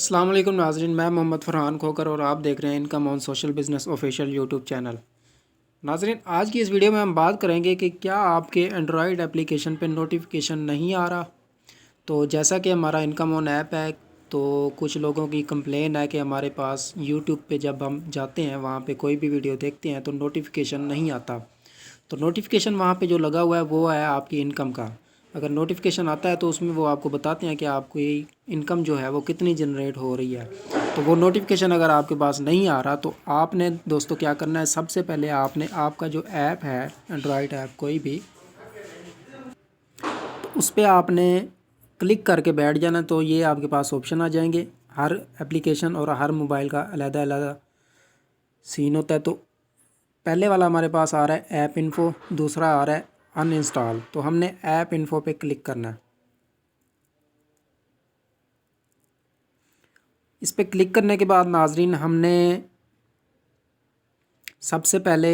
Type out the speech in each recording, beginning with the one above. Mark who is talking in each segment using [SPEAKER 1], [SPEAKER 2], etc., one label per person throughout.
[SPEAKER 1] अस्सलाम वालेकुम नाज़रीन, मैं मोहम्मद फ़रहान खोकर और आप देख रहे हैं income on social business official YouTube channel. नाज़रीन, आज की इस वीडियो में हम बात करेंगे कि क्या आपके एंड्रॉयड एप्लीकेशन पे नोटिफिकेशन नहीं आ रहा। तो जैसा कि हमारा इनकम ऑन ऐप है, तो कुछ लोगों की कंप्लेन है कि हमारे पास यूट्यूब पे जब हम जाते हैं वहाँ पे कोई भी वीडियो देखते हैं तो नोटिफिकेशन नहीं आता। तो नोटिफिकेशन वहाँ पे जो लगा हुआ है वो है आपकी इनकम का। अगर नोटिफिकेशन आता है तो उसमें वो आपको बताते हैं कि आपकी इनकम जो है वो कितनी जनरेट हो रही है। तो वो नोटिफिकेशन अगर आपके पास नहीं आ रहा तो आपने दोस्तों क्या करना है, सबसे पहले आपने आपका जो ऐप है एंड्रॉयड ऐप कोई भी, तो उस पर आपने क्लिक करके बैठ जाना। तो ये आपके पास ऑप्शन आ जाएंगे। हर एप्लीकेशन और हर मोबाइल का अलग अलग सीन होता है। तो पहले वाला हमारे पास आ रहा है ऐप इन्फो, दूसरा आ रहा है अनइंस्टॉल। तो हमने ऐप इन्फो पे क्लिक करना है। इस पे क्लिक करने के बाद नाजरीन हमने सबसे पहले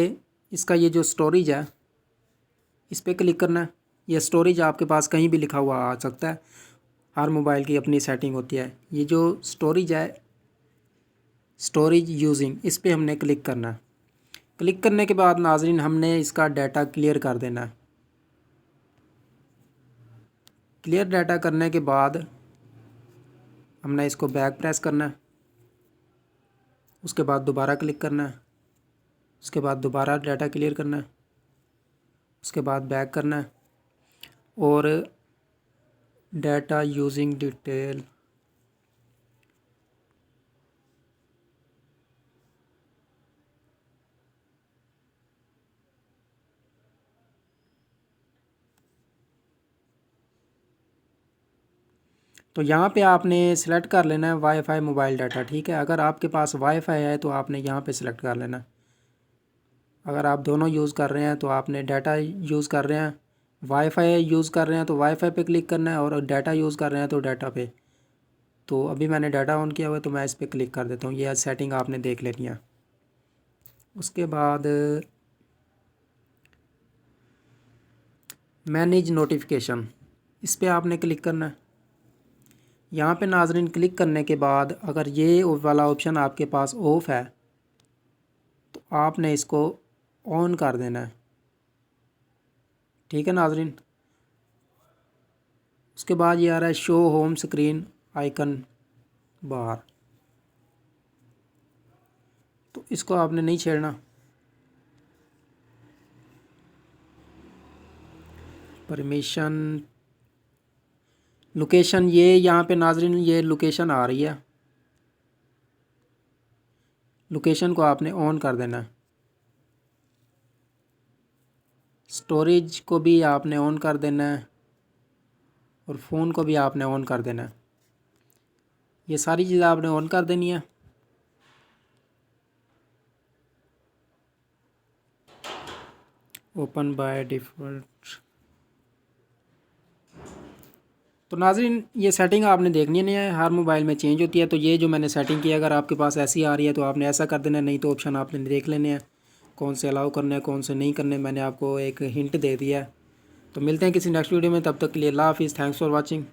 [SPEAKER 1] इसका ये जो स्टोरेज है इस पे क्लिक करना है। ये स्टोरेज आपके पास कहीं भी लिखा हुआ आ सकता है, हर मोबाइल की अपनी सेटिंग होती है। ये जो स्टोरेज है, स्टोरेज यूजिंग, इस पे हमने क्लिक करना है। क्लिक करने के बाद नाजरीन हमने इसका डाटा क्लियर कर देना है। क्लियर डाटा करने के बाद हमने इसको बैक प्रेस करना है। उसके बाद दोबारा क्लिक करना है। उसके बाद दोबारा डाटा क्लियर करना है। उसके बाद बैक करना है और डाटा यूजिंग डिटेल, तो यहाँ पे आपने सेलेक्ट कर लेना है वाईफाई मोबाइल डाटा। ठीक है, अगर आपके पास वाईफाई है तो आपने यहाँ पे सेलेक्ट कर लेना है। अगर आप दोनों यूज़ कर रहे हैं तो आपने डाटा यूज़ कर रहे हैं, वाईफाई यूज़ कर रहे हैं तो वाईफाई पे क्लिक करना है, और डाटा यूज़ कर रहे हैं तो डाटा पे। तो अभी मैंने डाटा ऑन किया हुआ है तो मैं इस पर क्लिक कर देता हूँ। ये सेटिंग आपने देख लेनी है। उसके बाद मैनेज नोटिफिकेशन, इस पर आपने क्लिक करना है। यहाँ पे नाजरीन क्लिक करने के बाद अगर ये वाला ऑप्शन आपके पास ऑफ़ है तो आपने इसको ऑन कर देना है। ठीक है नाजरीन। उसके बाद ये आ रहा है शो होम स्क्रीन आइकन बार, तो इसको आपने नहीं छेड़ना। परमिशन, लोकेशन, ये यहाँ पे नाजरीन ये लोकेशन आ रही है, लोकेशन को आपने ऑन कर देना है। स्टोरेज को भी आपने ऑन कर देना है और फ़ोन को भी आपने ऑन कर देना है। ये सारी चीज़ें आपने ऑन कर देनी है। Open by default. तो नाज़रीन ये सेटिंग आपने देखनी नहीं है, हर मोबाइल में चेंज होती है। तो ये जो मैंने सेटिंग की, अगर आपके पास ऐसी आ रही है तो आपने ऐसा कर देना है, नहीं तो ऑप्शन आपने देख लेने हैं कौन से अलाउ करने हैं कौन से नहीं करने। मैंने आपको एक हिंट दे दिया है। तो मिलते हैं किसी नेक्स्ट वीडियो में, तब तक के लिए अल्लाह हाफ़िज़। Thanks for watching.